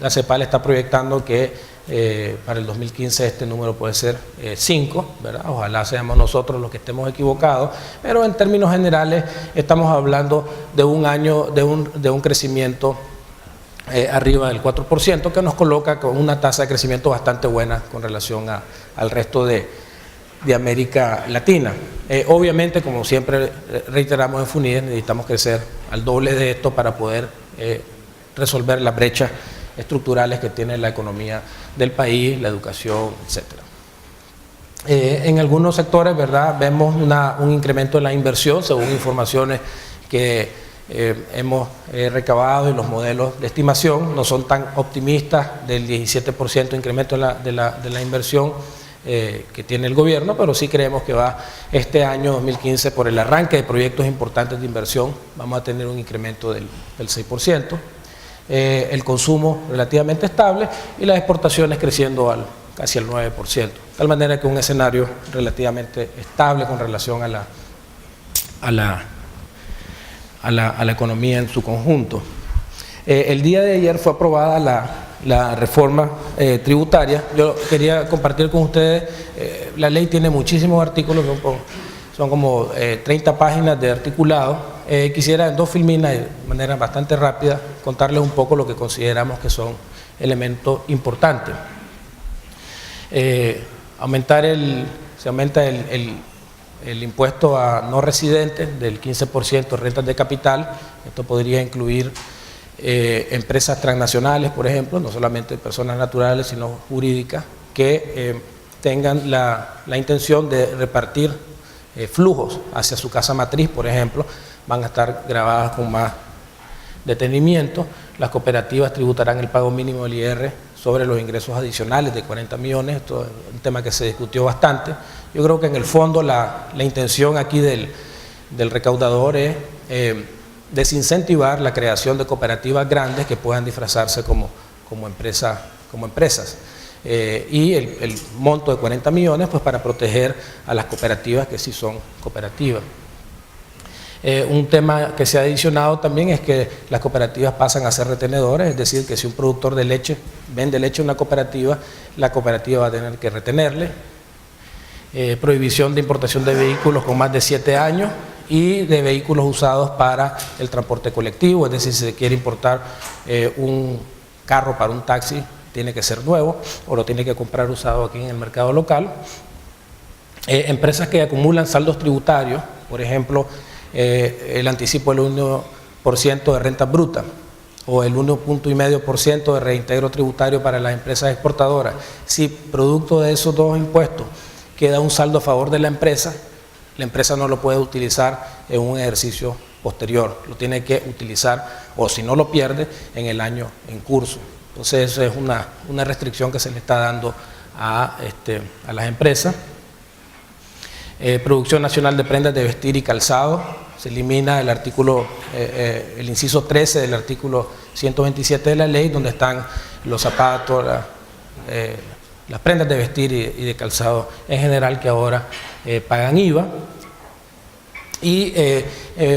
La CEPAL está proyectando que para el 2015 este número puede ser 5, ¿verdad? Ojalá seamos nosotros los que estemos equivocados, pero en términos generales estamos hablando de un año de un crecimiento arriba del 4%, que nos coloca con una tasa de crecimiento bastante buena con relación al resto de América Latina. Obviamente, como siempre reiteramos en FUNIDES, necesitamos crecer al doble de esto para poder resolver las brechas estructurales que tiene la economía del país, la educación, etcétera. En algunos sectores, ¿verdad?, vemos un incremento en la inversión según informaciones que hemos recabado, y los modelos de estimación no son tan optimistas del 17% incremento de la inversión que tiene el gobierno, pero sí creemos que este año 2015, por el arranque de proyectos importantes de inversión, vamos a tener un incremento del 6%. El consumo relativamente estable y las exportaciones creciendo casi al 9%, de tal manera que un escenario relativamente estable con relación a la economía en su conjunto. El día de ayer fue aprobada la reforma tributaria. Yo quería compartir con ustedes, la ley tiene muchísimos artículos, son como 30 páginas de articulado. Quisiera en 2 filminas, de manera bastante rápida, contarles un poco lo que consideramos que son elementos importantes. Se aumenta el impuesto a no residentes del 15%, rentas de capital. Esto podría incluir empresas transnacionales, por ejemplo, no solamente personas naturales, sino jurídicas, que tengan la intención de repartir flujos hacia su casa matriz, por ejemplo, van a estar grabadas con más detenimiento. Las cooperativas tributarán el pago mínimo del IR sobre los ingresos adicionales de 40 millones, esto es un tema que se discutió bastante. Yo creo que en el fondo la intención aquí del recaudador es desincentivar la creación de cooperativas grandes que puedan disfrazarse como empresas. Y el monto de 40 millones pues para proteger a las cooperativas que sí son cooperativas. Un tema que se ha adicionado también es que las cooperativas pasan a ser retenedores, es decir, que si un productor de leche vende leche a una cooperativa, la cooperativa va a tener que retenerle. Prohibición de importación de vehículos con más de 7 años y de vehículos usados para el transporte colectivo, es decir, si se quiere importar un carro para un taxi, tiene que ser nuevo o lo tiene que comprar usado aquí en el mercado local. Empresas que acumulan saldos tributarios, por ejemplo, el anticipo del 1% de renta bruta o el 1,5% de reintegro tributario para las empresas exportadoras. Si producto de esos dos impuestos queda un saldo a favor de la empresa no lo puede utilizar en un ejercicio posterior, lo tiene que utilizar, o si no lo pierde, en el año en curso. Entonces eso es una restricción que se le está dando a las empresas. Producción nacional de prendas de vestir y calzado, se elimina el artículo, el inciso 13 del artículo 127 de la ley, donde están los zapatos, las prendas de vestir y de calzado en general, que ahora pagan IVA. Y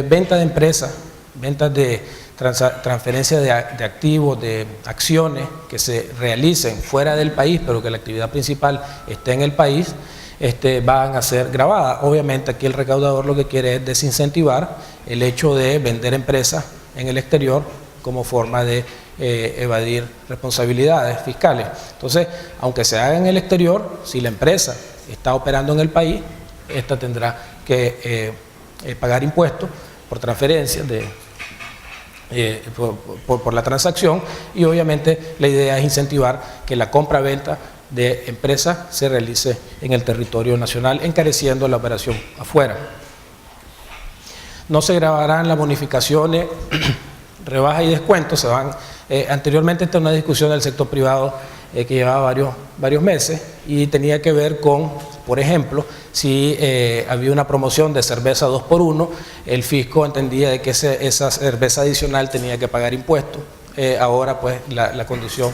venta de empresas, ventas de transferencia de activos, de acciones que se realicen fuera del país, pero que la actividad principal esté en el país, van a ser grabadas. Obviamente aquí el recaudador lo que quiere es desincentivar el hecho de vender empresas en el exterior como forma de evadir responsabilidades fiscales. Entonces, aunque se haga en el exterior, si la empresa está operando en el país, esta tendrá que pagar impuestos por transferencia por la transacción, y obviamente la idea es incentivar que la compra-venta de empresas se realice en el territorio nacional, encareciendo la operación afuera. No se grabarán las bonificaciones, rebajas y descuentos. Se van, anteriormente esta es una discusión del sector privado que llevaba varios meses y tenía que ver con, por ejemplo, si había una promoción de cerveza 2x1, el fisco entendía de que esa cerveza adicional tenía que pagar impuestos. Ahora pues la condición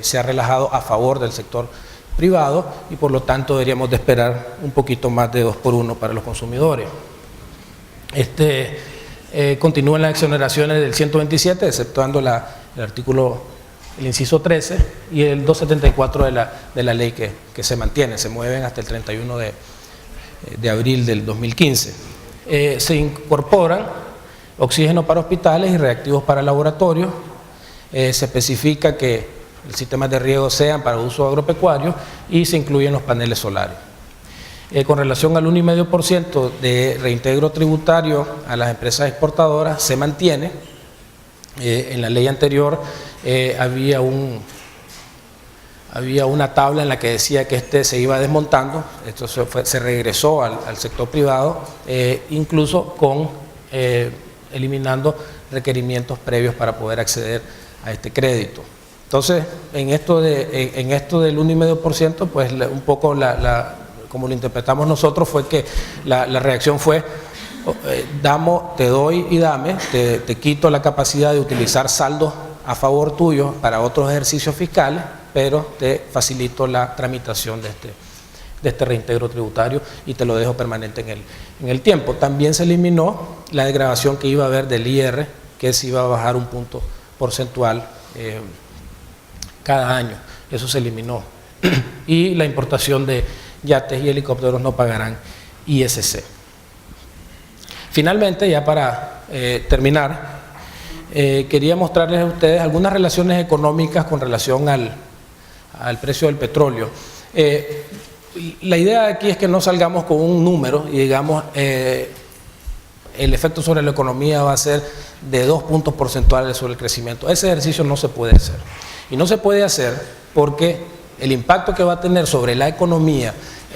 se ha relajado a favor del sector privado y por lo tanto deberíamos de esperar un poquito más de 2x1 para los consumidores. Continúan las exoneraciones del 127, exceptuando el artículo, el inciso 13 y el 274 de la ley que se mantiene, se mueven hasta el 31 de abril del 2015. Se incorporan oxígeno para hospitales y reactivos para laboratorios. Se especifica que los sistemas de riego sean para uso agropecuario y se incluyen los paneles solares. Con relación al 1,5% de reintegro tributario a las empresas exportadoras, se mantiene. En la ley anterior había una tabla en la que decía que se iba desmontando. Esto se regresó al sector privado, incluso con eliminando requerimientos previos para poder acceder a este crédito. Entonces, en esto del 1,5%, pues un poco como lo interpretamos nosotros fue que la reacción fue: te doy y dame, te quito la capacidad de utilizar saldos a favor tuyo para otros ejercicios fiscales, pero te facilito la tramitación de este reintegro tributario y te lo dejo permanente en el tiempo. También se eliminó la desgravación que iba a haber del IR, que se iba a bajar un punto porcentual cada año. Eso se eliminó. Y la importación de yates y helicópteros no pagarán ISC. Finalmente, ya para terminar, quería mostrarles a ustedes algunas relaciones económicas con relación al precio del petróleo. La idea aquí es que no salgamos con un número y digamos el efecto sobre la economía va a ser de 2 puntos porcentuales sobre el crecimiento. Ese ejercicio no se puede hacer. Y no se puede hacer porque el impacto que va a tener sobre la economía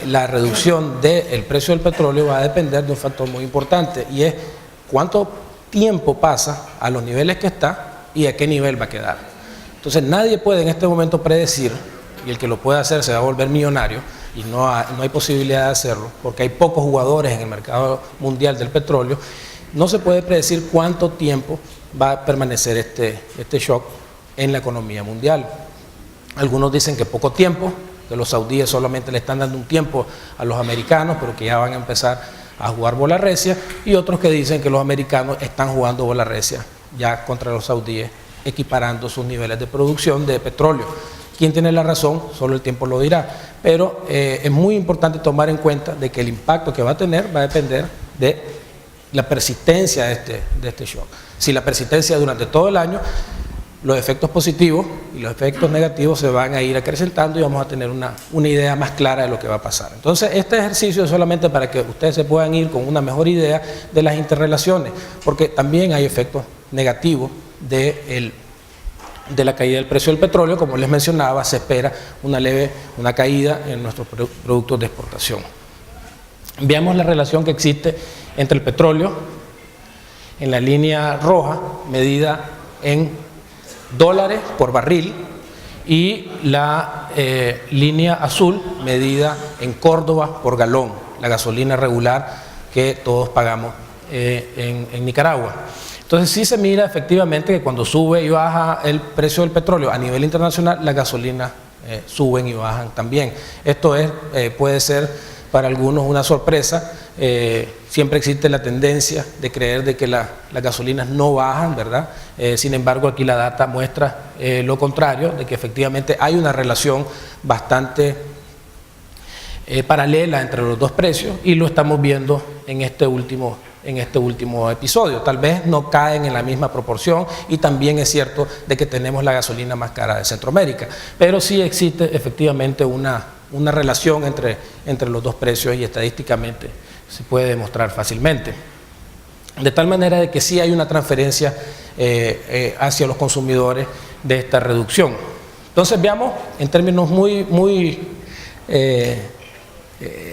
la reducción del precio del petróleo va a depender de un factor muy importante, y es cuánto tiempo pasa a los niveles que está y a qué nivel va a quedar. Entonces nadie puede en este momento predecir, y el que lo pueda hacer se va a volver millonario, y no hay posibilidad de hacerlo porque hay pocos jugadores en el mercado mundial del petróleo. No se puede predecir cuánto tiempo va a permanecer este shock en la economía mundial. Algunos dicen que poco tiempo, que los saudíes solamente le están dando un tiempo a los americanos, pero que ya van a empezar a jugar bola recia, y otros que dicen que los americanos están jugando bola recia ya contra los saudíes, equiparando sus niveles de producción de petróleo. ¿Quién tiene la razón? Solo el tiempo lo dirá, pero es muy importante tomar en cuenta de que el impacto que va a tener va a depender de la persistencia de este shock. Si la persistencia durante todo el año, los efectos positivos y los efectos negativos se van a ir acrecentando y vamos a tener una idea más clara de lo que va a pasar. Entonces, este ejercicio es solamente para que ustedes se puedan ir con una mejor idea de las interrelaciones, porque también hay efectos negativos de la caída del precio del petróleo. Como les mencionaba, se espera una caída en nuestros productos de exportación. Veamos la relación que existe entre el petróleo en la línea roja, medida en dólares por barril, y la línea azul, medida en Córdoba por galón, la gasolina regular que todos pagamos en Nicaragua. Entonces sí se mira efectivamente que cuando sube y baja el precio del petróleo a nivel internacional, las gasolinas suben y bajan también. Esto puede ser para algunos una sorpresa. Siempre existe la tendencia de creer de que las gasolinas no bajan, ¿verdad? Sin embargo, aquí la data muestra lo contrario, de que efectivamente hay una relación bastante paralela entre los dos precios, y lo estamos viendo en este último episodio. Tal vez no caen en la misma proporción, y también es cierto de que tenemos la gasolina más cara de Centroamérica, pero sí existe efectivamente una relación entre los dos precios, y estadísticamente se puede demostrar fácilmente. De tal manera de que sí hay una transferencia hacia los consumidores de esta reducción. Entonces veamos en términos muy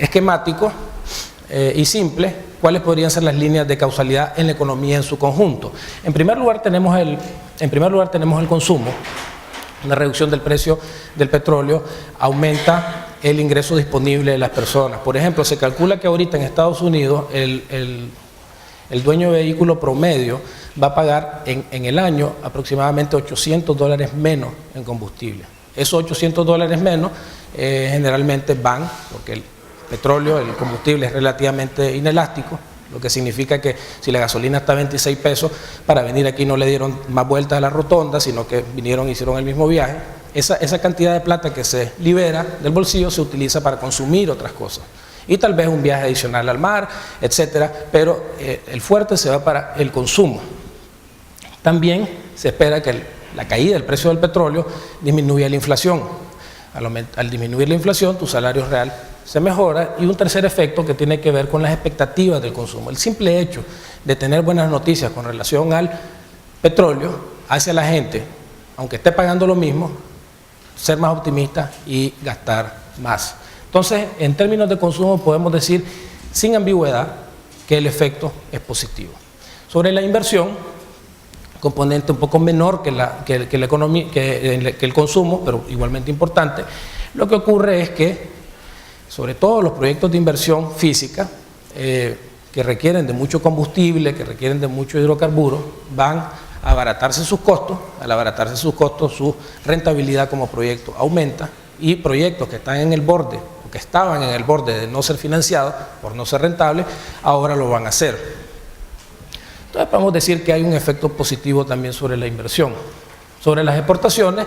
esquemáticos y simples cuáles podrían ser las líneas de causalidad en la economía en su conjunto. En primer lugar tenemos el consumo. Una reducción del precio del petróleo aumenta el ingreso disponible de las personas. Por ejemplo, se calcula que ahorita en Estados Unidos el dueño de vehículo promedio va a pagar en el año aproximadamente $800 menos en combustible. Esos $800 menos generalmente van, porque el petróleo, el combustible es relativamente inelástico, lo que significa que si la gasolina está a 26 pesos, para venir aquí no le dieron más vueltas a la rotonda, sino que vinieron y hicieron el mismo viaje. Esa cantidad de plata que se libera del bolsillo se utiliza para consumir otras cosas, y tal vez un viaje adicional al mar, etcétera, pero el fuerte se va para el consumo. También se espera que la caída del precio del petróleo disminuya la inflación. Al disminuir la inflación, tu salario real se mejora. Y un tercer efecto que tiene que ver con las expectativas del consumo. El simple hecho de tener buenas noticias con relación al petróleo hace a la gente, aunque esté pagando lo mismo, ser más optimista y gastar más. Entonces, en términos de consumo podemos decir sin ambigüedad que el efecto es positivo. Sobre la inversión, componente un poco menor que la economía, que el consumo, pero igualmente importante, lo que ocurre es que, sobre todo los proyectos de inversión física, que requieren de mucho combustible, que requieren de mucho hidrocarburo, van a abaratarse sus costos. Al abaratarse sus costos, su rentabilidad como proyecto aumenta, y proyectos que están en el borde, o que estaban en el borde de no ser financiados por no ser rentables, ahora lo van a hacer. Entonces podemos decir que hay un efecto positivo también sobre la inversión. Sobre las exportaciones,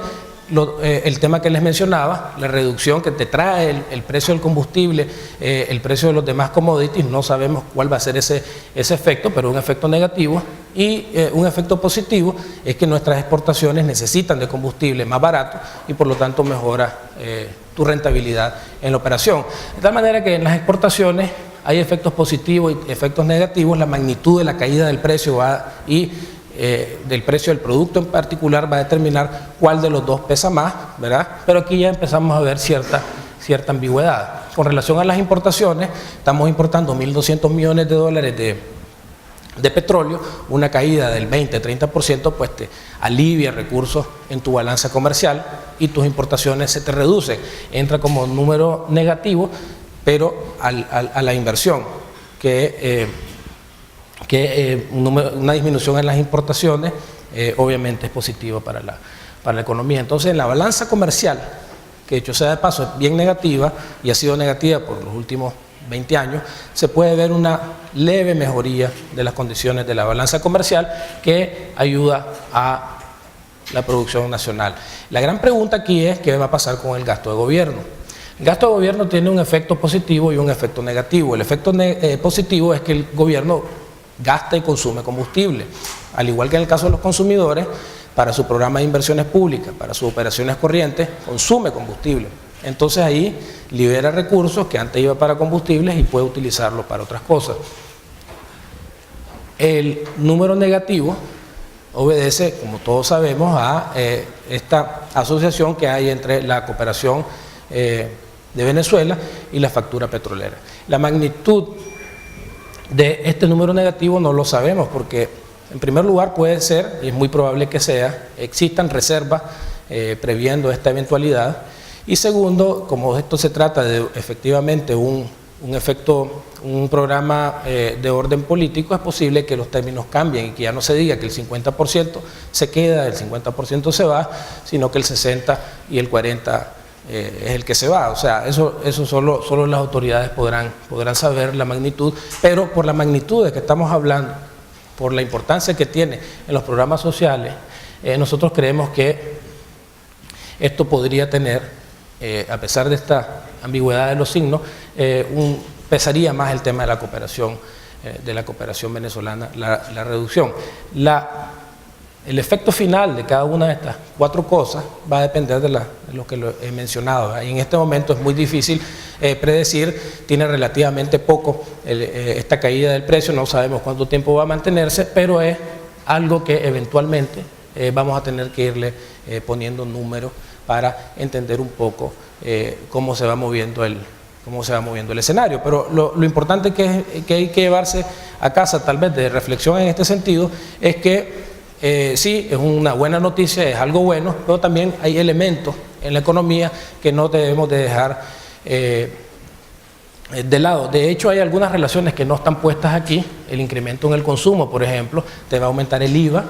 el tema que les mencionaba, la reducción que te trae el precio del combustible, el precio de los demás commodities, no sabemos cuál va a ser ese efecto, pero un efecto negativo. Y un efecto positivo es que nuestras exportaciones necesitan de combustible más barato, y por lo tanto mejora tu rentabilidad en la operación. De tal manera que en las exportaciones hay efectos positivos y efectos negativos. La magnitud de la caída del precio del precio del producto en particular va a determinar cuál de los dos pesa más, ¿verdad? Pero aquí ya empezamos a ver cierta ambigüedad. Con relación a las importaciones, estamos importando $1.200 millones de petróleo. Una caída del 20-30% pues te alivia recursos en tu balanza comercial, y tus importaciones se te reducen. Entra como número negativo, pero a la inversión, una disminución en las importaciones obviamente es positivo para la economía. Entonces, en la balanza comercial, que dicho sea de paso es bien negativa y ha sido negativa por los últimos 20 años, se puede ver una leve mejoría de las condiciones de la balanza comercial, que ayuda a la producción nacional. La gran pregunta aquí es ¿qué va a pasar con el gasto de gobierno? El gasto de gobierno tiene un efecto positivo y un efecto negativo. El efecto positivo es que el gobierno gasta y consume combustible. Al igual que en el caso de los consumidores, para su programa de inversiones públicas, para sus operaciones corrientes, consume combustible. Entonces ahí libera recursos que antes iba para combustibles y puede utilizarlos para otras cosas. El número negativo obedece, como todos sabemos, a esta asociación que hay entre la cooperación de Venezuela y la factura petrolera. La magnitud de este número negativo no lo sabemos porque, en primer lugar, puede ser, y es muy probable que sea, existan reservas previendo esta eventualidad. Y segundo, como esto se trata de efectivamente un programa de orden político, es posible que los términos cambien y que ya no se diga que el 50% se queda, el 50% se va, sino que el 60% y el 40% es el que se va. O sea, eso solo las autoridades podrán saber la magnitud, pero por la magnitud de que estamos hablando, por la importancia que tiene en los programas sociales, nosotros creemos que esto podría tener, a pesar de esta ambigüedad de los signos, pesaría más el tema de la cooperación venezolana, la reducción. El efecto final de cada una de estas 4 cosas va a depender de lo que he mencionado. Y en este momento es muy difícil predecir, tiene relativamente poco esta caída del precio, no sabemos cuánto tiempo va a mantenerse, pero es algo que eventualmente vamos a tener que irle poniendo números para entender un poco cómo se va moviendo el escenario. Pero lo importante que hay que llevarse a casa, tal vez de reflexión en este sentido, es que sí, es una buena noticia, es algo bueno, pero también hay elementos en la economía que no debemos de dejar de lado. De hecho, hay algunas relaciones que no están puestas aquí. El incremento en el consumo, por ejemplo, te va a aumentar el IVA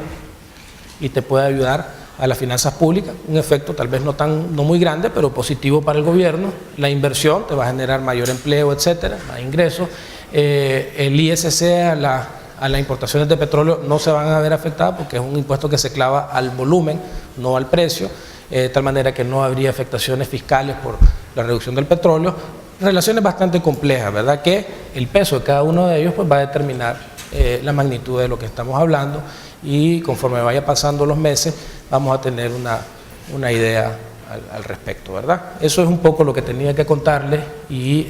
y te puede ayudar a las finanzas públicas, un efecto tal vez no muy grande, pero positivo para el gobierno. La inversión te va a generar mayor empleo, etcétera, más ingresos. El ISC a las importaciones de petróleo no se van a ver afectadas porque es un impuesto que se clava al volumen, no al precio, de tal manera que no habría afectaciones fiscales por la reducción del petróleo. Relaciones bastante complejas, ¿verdad? Que el peso de cada uno de ellos pues va a determinar la magnitud de lo que estamos hablando, y conforme vaya pasando los meses vamos a tener una idea al respecto, ¿verdad? Eso es un poco lo que tenía que contarles y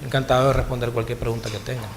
encantado de responder cualquier pregunta que tengan.